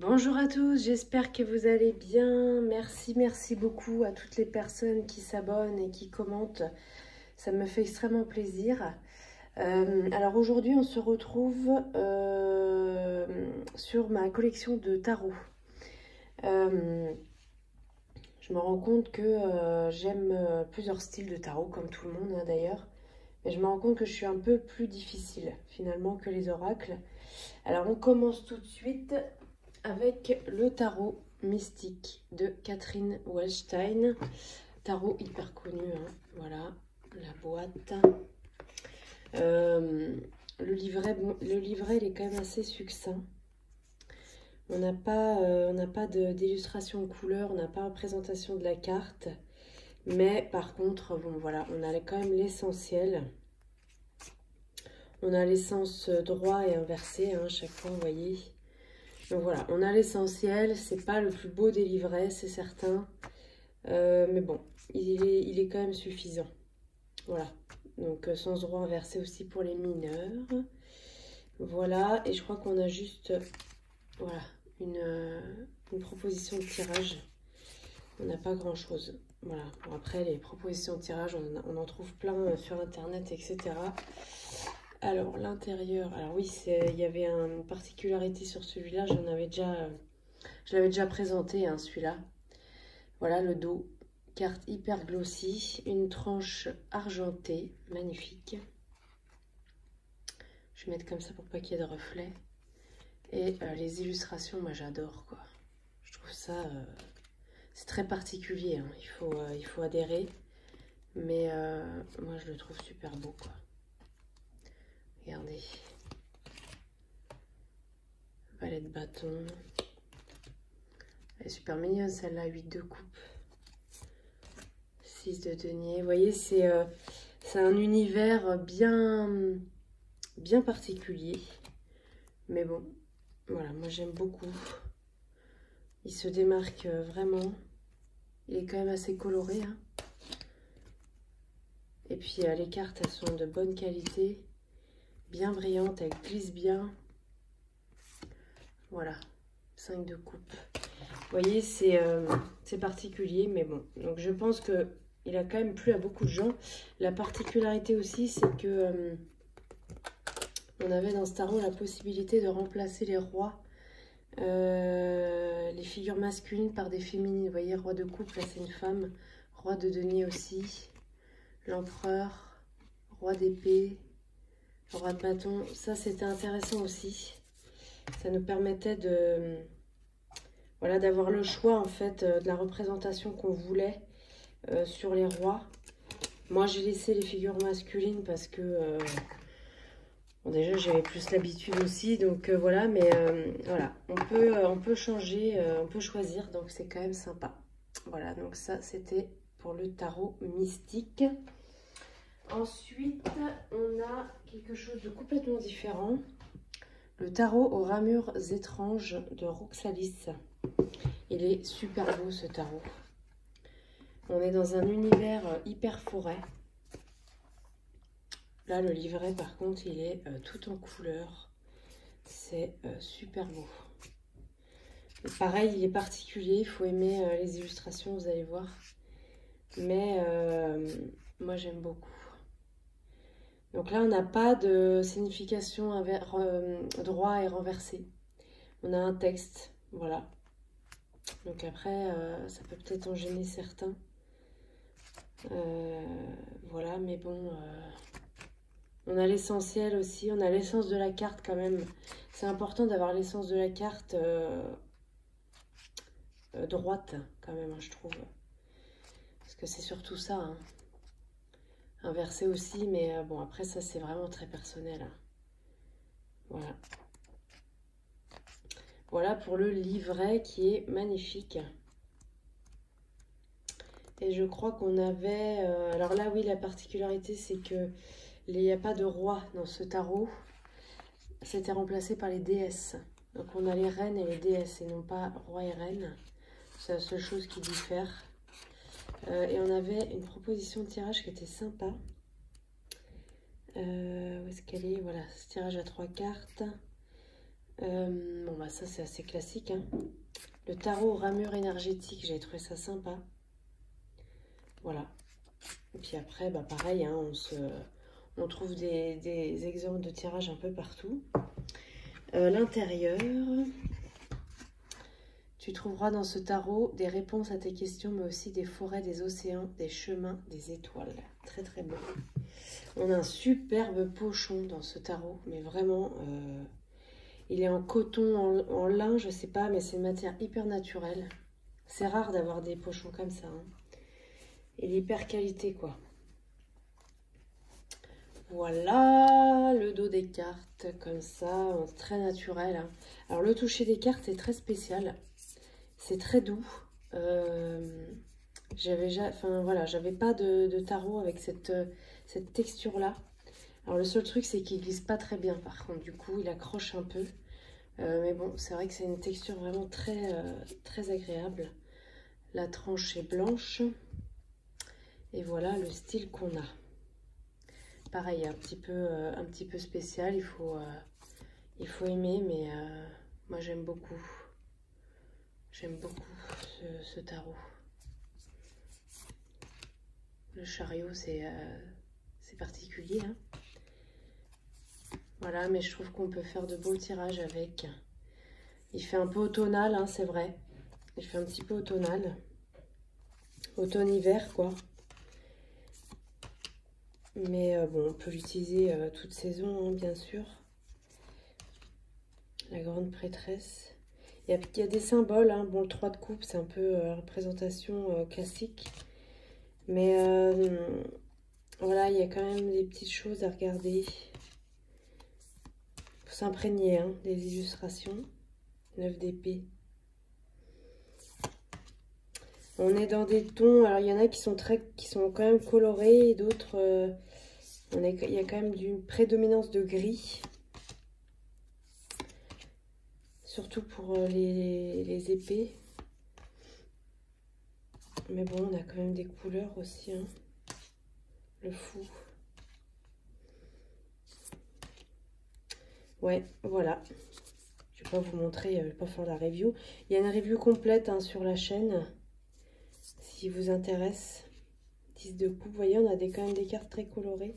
Bonjour à tous, j'espère que vous allez bien. Merci beaucoup à toutes les personnes qui s'abonnent et qui commentent. Ça me fait extrêmement plaisir. Alors aujourd'hui, on se retrouve sur ma collection de tarot. Je me rends compte que j'aime plusieurs styles de tarot, comme tout le monde hein, d'ailleurs. Mais je me rends compte que je suis un peu plus difficile finalement que les oracles. Alors on commence tout de suite avec le tarot mystique de Catherine Wellstein. Tarot hyper connu, hein. Voilà la boîte. Le livret il est quand même assez succinct. On n'a pas d'illustration couleur, on n'a pas de représentation de la carte. Mais par contre, bon voilà, on a quand même l'essentiel. On a l'essence droit et inversé, hein, chaque fois, vous voyez. Donc voilà, on a l'essentiel. C'est pas le plus beau des livrets, c'est certain. Mais bon, il est quand même suffisant. Voilà. Donc sens droit inversé aussi pour les mineurs. Voilà, et je crois qu'on a juste voilà, une proposition de tirage. On n'a pas grand chose. Voilà. Bon, après, les propositions de tirage, on en trouve plein sur internet, etc. Alors, l'intérieur, alors oui, il y avait une particularité sur celui-là, je l'avais déjà présenté, hein, celui-là. Voilà le dos, carte hyper glossy, une tranche argentée, magnifique. Je vais mettre comme ça pour pas qu'il y ait de reflets. Et les illustrations, moi j'adore quoi. Je trouve ça, c'est très particulier, hein. Il faut adhérer. Mais moi je le trouve super beau quoi. Regardez. Valet de bâton. Elle est super mignonne celle-là, 8 de coupe. 6 de denier. Vous voyez, c'est un univers bien particulier. Mais bon, voilà, moi j'aime beaucoup. Il se démarque vraiment. Il est quand même assez coloré. Hein. Et puis les cartes, elles sont de bonne qualité. Bien brillantes, elles glissent bien. Voilà, 5 de coupe. Vous voyez, c'est particulier, mais bon. Donc je pense que il a quand même plu à beaucoup de gens. La particularité aussi, c'est que on avait dans ce tarot la possibilité de remplacer les rois, les figures masculines par des féminines. Vous voyez, roi de coupe, là c'est une femme. Roi de denier aussi. L'empereur, roi d'épée, roi de bâton. Ça, c'était intéressant aussi. Ça nous permettait de... Voilà, d'avoir le choix en fait de la représentation qu'on voulait sur les rois. Moi j'ai laissé les figures masculines parce que bon, déjà j'avais plus l'habitude aussi, donc voilà, mais voilà, on peut changer, on peut choisir, donc c'est quand même sympa. Voilà, donc ça c'était pour le tarot mystique. Ensuite on a quelque chose de complètement différent. Le tarot aux ramures étranges de Roxalis. Il est super beau ce tarot. On est dans un univers hyper forêt. Là, le livret, par contre, il est tout en couleur. C'est super beau. Et pareil, il est particulier. Il faut aimer les illustrations, vous allez voir. Mais moi, j'aime beaucoup. Donc là, on n'a pas de signification droit et renversé. On a un texte, voilà. Donc après, ça peut peut-être en gêner certains. Voilà, mais bon, on a l'essentiel aussi, on a l'essence de la carte quand même. C'est important d'avoir l'essence de la carte droite quand même, hein, je trouve. Parce que c'est surtout ça. Hein. Inversé aussi, mais bon, après ça c'est vraiment très personnel. Hein. Voilà. Voilà pour le livret qui est magnifique. Et je crois qu'on avait... alors là, oui, la particularité, c'est que il n'y a pas de roi dans ce tarot. C'était remplacé par les déesses. Donc on a les reines et les déesses, et non pas roi et reine. C'est la seule chose qui diffère. Et on avait une proposition de tirage qui était sympa. Où est-ce qu'elle est? Voilà, ce tirage à 3 cartes. Bon, bah ça, c'est assez classique, hein. Le tarot ramure énergétique, j'ai trouvé ça sympa. Voilà. Et puis après, bah pareil, hein, on trouve des exemples de tirage un peu partout. L'intérieur, tu trouveras dans ce tarot des réponses à tes questions, mais aussi des forêts, des océans, des chemins, des étoiles. Très très beau. On a un superbe pochon dans ce tarot, mais vraiment, il est en coton, en lin, je sais pas, mais c'est une matière hyper naturelle. C'est rare d'avoir des pochons comme ça, hein. Il est hyper qualité, quoi. Voilà le dos des cartes, comme ça, très naturel, hein. Alors le toucher des cartes est très spécial, c'est très doux. J'avais pas de tarot avec cette texture-là. Alors le seul truc, c'est qu'il glisse pas très bien, par contre, du coup, il accroche un peu. Mais bon, c'est vrai que c'est une texture vraiment très agréable. La tranche est blanche. Et voilà le style qu'on a. Pareil, un petit peu spécial, il faut aimer, mais moi j'aime beaucoup. J'aime beaucoup ce tarot. Le chariot, c'est particulier, hein. Voilà, mais je trouve qu'on peut faire de beaux tirages avec. Il fait un peu automnal, hein, c'est vrai. Il fait un petit peu automnal. Automne-hiver, quoi. Mais bon, on peut l'utiliser toute saison, hein, bien sûr. La grande prêtresse. Il y a des symboles, hein. Bon, le 3 de coupe, c'est un peu représentation classique. Mais voilà, il y a quand même des petites choses à regarder. Il faut s'imprégner, hein, des illustrations. 9 d'épée. On est dans des tons, alors il y en a qui sont quand même colorés et d'autres, il y a quand même une prédominance de gris. Surtout pour les épées. Mais bon, on a quand même des couleurs aussi, hein. Le fou. Ouais, voilà. Je vais pas vous montrer, je vais pas faire la review. Il y a une review complète, hein, sur la chaîne. Si vous intéresse. 10 de coupe, vous voyez, on a quand même des cartes très colorées.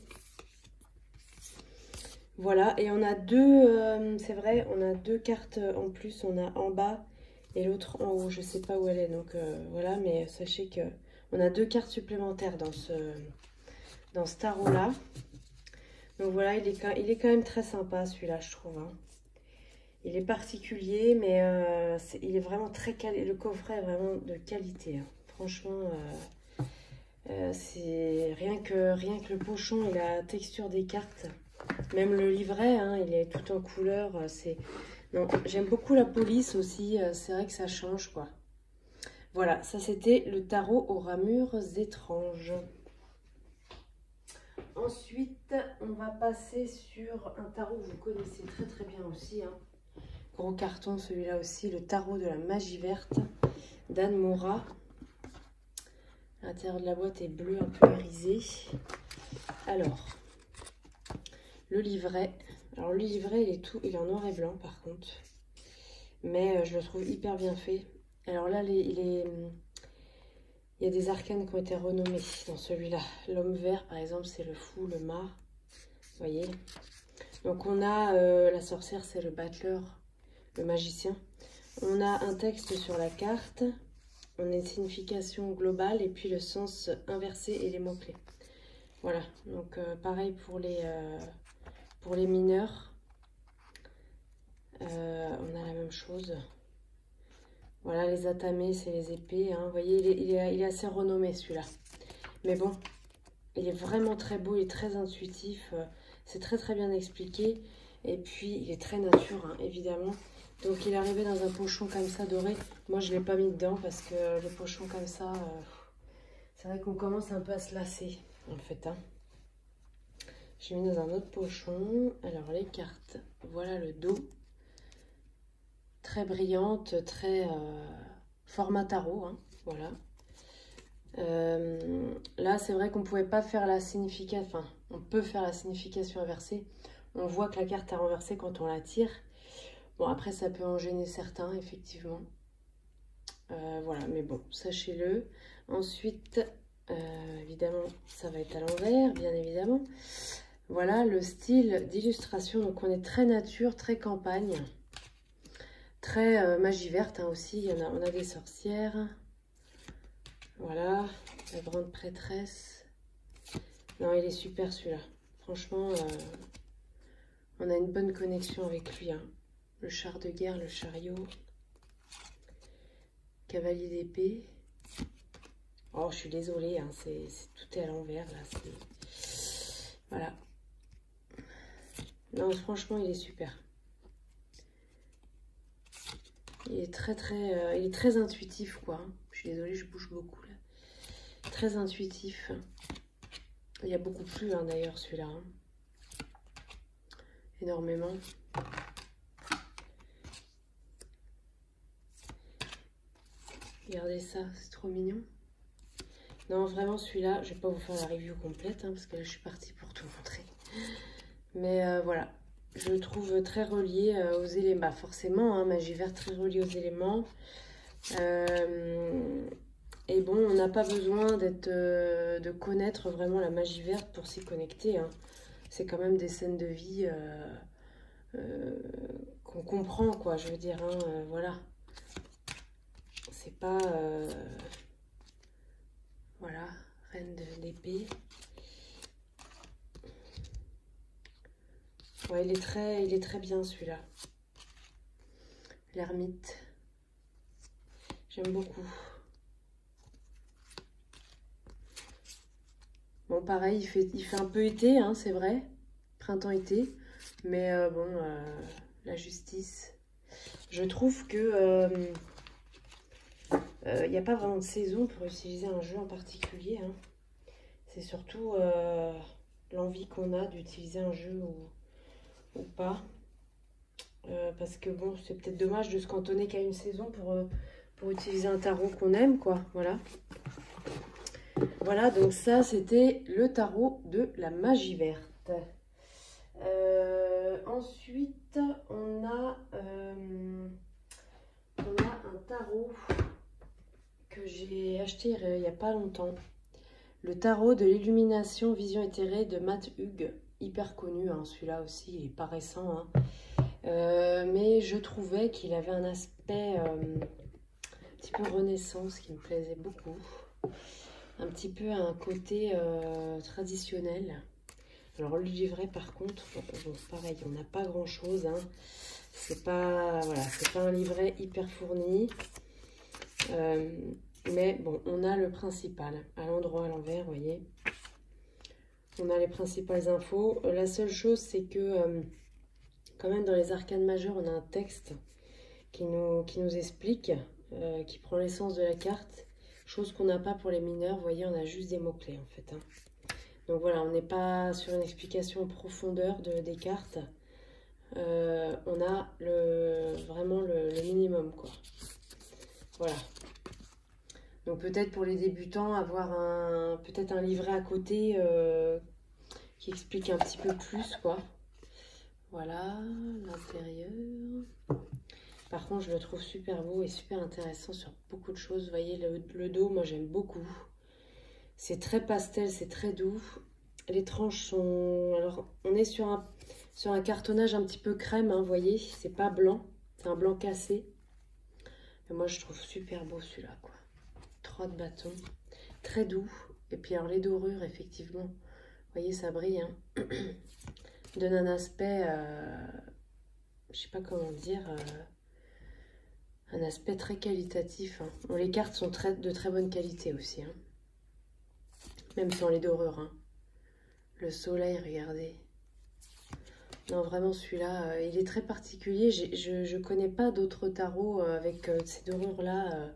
Voilà, et on a deux, c'est vrai, on a deux cartes en plus. On a en bas et l'autre en haut. Je sais pas où elle est, donc voilà, mais sachez que on a deux cartes supplémentaires dans ce tarot-là. Donc voilà, il est quand même très sympa celui-là, je trouve, hein. Il est particulier, mais il est vraiment très quali. Le coffret est vraiment de qualité, hein. Franchement, c'est rien que le pochon et la texture des cartes. Même le livret, hein, il est tout en couleur. Non, j'aime beaucoup la police aussi. C'est vrai que ça change, quoi. Voilà, ça c'était le tarot aux ramures étranges. Ensuite, on va passer sur un tarot que vous connaissez très très bien aussi, hein. Gros carton celui-là aussi, le tarot de la magie verte d'Anne Mora. L'intérieur de la boîte est bleu un peu irisé. Alors, le livret. Alors le livret, il est en noir et blanc par contre. Mais je le trouve hyper bien fait. Alors là, il y a des arcanes qui ont été renommés dans celui-là. L'homme vert, par exemple, c'est le fou, le mât. Vous voyez? Donc on a la sorcière, c'est le battleur, le magicien. On a un texte sur la carte. On a une signification globale et puis le sens inversé et les mots-clés. Voilà, donc pareil pour les mineurs. On a la même chose. Voilà, les atamés, c'est les épées, hein. Vous voyez, il est assez renommé celui-là. Mais bon, il est vraiment très beau, il est très intuitif. C'est très très bien expliqué. Et puis, il est très nature, hein, évidemment. Donc, il est arrivé dans un pochon comme ça, doré. Moi, je ne l'ai pas mis dedans parce que le pochon comme ça, c'est vrai qu'on commence un peu à se lasser, en fait, hein. J'ai mis dans un autre pochon. Alors, les cartes. Voilà le dos. Très brillante, très format tarot, hein, voilà. Là, c'est vrai qu'on ne pouvait pas faire la signification, enfin, on peut faire la signification inversée. On voit que la carte est renversée quand on la tire. Bon, après, ça peut en gêner certains, effectivement. Voilà, mais bon, sachez-le. Ensuite, évidemment, ça va être à l'envers, bien évidemment. Voilà le style d'illustration. Donc, on est très nature, très campagne. Très magie verte hein, aussi. On a des sorcières. Voilà, la grande prêtresse. Non, il est super celui-là. Franchement, on a une bonne connexion avec lui. Hein. Le char de guerre, le chariot. Cavalier d'épée. Oh, je suis désolée, hein, tout est à l'envers là. Voilà. Non, franchement, il est super. Il est il est très intuitif, quoi. Je suis désolée, je bouge beaucoup là. Très intuitif. Il y a beaucoup plus, hein, d'ailleurs, celui-là. Hein. Énormément. Regardez ça, c'est trop mignon. Non, vraiment, celui-là, je vais pas vous faire la review complète, hein, parce que là, je suis partie pour tout montrer. Mais voilà, je le trouve très relié aux éléments. Bah, forcément, hein, magie verte très relié aux éléments. Et bon, on n'a pas besoin de connaître vraiment la magie verte pour s'y connecter. Hein. C'est quand même des scènes de vie qu'on comprend, quoi, je veux dire. Hein, voilà. C'est pas... voilà, reine d'épée. Ouais, il est très bien celui-là. L'ermite. J'aime beaucoup. Bon, pareil, il fait un peu été, hein, c'est vrai. Printemps-été. Mais bon, la justice. Je trouve que il n'y a pas vraiment de saison pour utiliser un jeu en particulier. Hein. C'est surtout l'envie qu'on a d'utiliser un jeu ou pas. Parce que bon, c'est peut-être dommage de se cantonner qu'à une saison pour utiliser un tarot qu'on aime, quoi. Voilà. Voilà, donc ça, c'était le tarot de la magie verte. Ensuite, on a un tarot que j'ai acheté il n'y a pas longtemps. Le tarot de l'illumination vision éthérée de Matt Hughes. Hyper connu, hein, celui-là aussi, il n'est pas récent. Hein. Mais je trouvais qu'il avait un aspect un petit peu renaissance qui me plaisait beaucoup. Un petit peu un côté traditionnel. Alors le livret par contre, bon, pareil, on n'a pas grand chose. Hein. C'est pas, voilà, c'est pas un livret hyper fourni. Mais bon, on a le principal. À l'endroit, à l'envers, vous voyez. On a les principales infos. La seule chose, c'est que quand même dans les arcanes majeures, on a un texte qui nous explique, qui prend l'essence de la carte. Chose qu'on n'a pas pour les mineurs. Vous voyez, on a juste des mots-clés en fait. Hein. Donc voilà, on n'est pas sur une explication en profondeur des cartes. On a vraiment le minimum, quoi. Voilà. Donc peut-être pour les débutants, avoir peut-être un livret à côté qui explique un petit peu plus, quoi. Voilà, l'intérieur. Par contre, je le trouve super beau et super intéressant sur beaucoup de choses. Vous voyez, le dos, moi j'aime beaucoup. C'est très pastel, c'est très doux. Les tranches sont... Alors, on est sur un cartonnage un petit peu crème, hein, vous voyez. C'est pas blanc, c'est un blanc cassé. Mais moi, je trouve super beau celui-là, quoi. 3 de bâton. Très doux. Et puis, alors, les dorures, effectivement. Vous voyez, ça brille, hein. Donne un aspect... je sais pas comment dire... un aspect très qualitatif. Hein. Bon, les cartes sont de très bonne qualité aussi, hein. Même sans les dorures, hein. Le soleil, regardez. Non, vraiment, celui-là, il est très particulier. Je connais pas d'autres tarots avec ces dorures-là.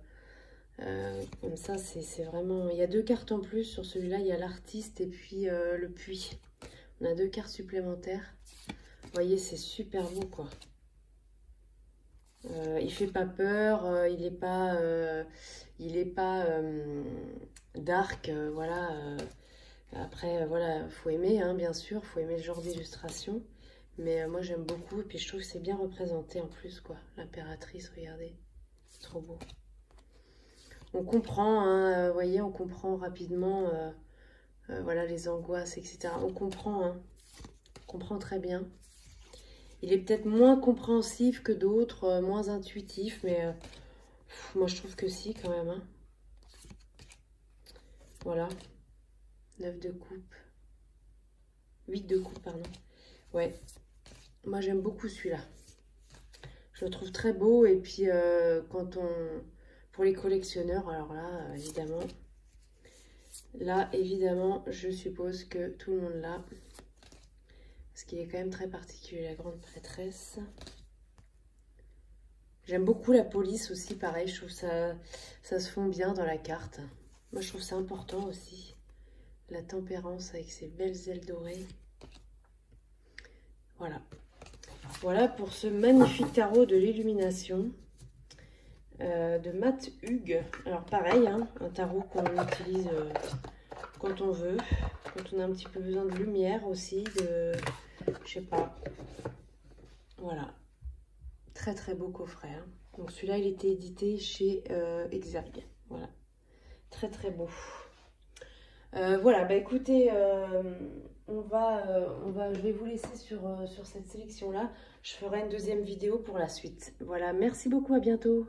Comme ça, c'est vraiment... Il y a 2 cartes en plus. Sur celui-là, il y a l'artiste et puis le puits. On a 2 cartes supplémentaires. Vous voyez, c'est super beau, quoi. Il fait pas peur. Il est pas dark. Voilà. Après, voilà, faut aimer, hein, bien sûr. Faut aimer ce genre d'illustration. Mais moi j'aime beaucoup. Et puis je trouve que c'est bien représenté en plus, quoi. L'impératrice, regardez. C'est trop beau. On comprend, hein, vous voyez, on comprend rapidement, voilà, les angoisses, etc. On comprend, hein. On comprend très bien. Il est peut-être moins compréhensif que d'autres, moins intuitif, mais moi je trouve que si, quand même, hein. Voilà. 9 de coupe. 8 de coupe, pardon. Ouais. Moi, j'aime beaucoup celui-là. Je le trouve très beau. Et puis, pour les collectionneurs, alors là, évidemment, je suppose que tout le monde l'a. Parce qu'il est quand même très particulier, la grande prêtresse. J'aime beaucoup la police aussi, pareil. Je trouve ça se fond bien dans la carte. Moi, je trouve ça important aussi. La tempérance avec ses belles ailes dorées. Voilà. Voilà pour ce magnifique tarot de l'illumination de Matt Hughes. Alors pareil, hein, un tarot qu'on utilise quand on veut, quand on a un petit peu besoin de lumière aussi, je sais pas. Voilà. Très très beau coffret. Hein. Donc celui-là, il était édité chez Exergue. Voilà. Très très beau. Voilà, bah écoutez, je vais vous laisser sur cette sélection-là. Je ferai une deuxième vidéo pour la suite. Voilà, merci beaucoup, à bientôt.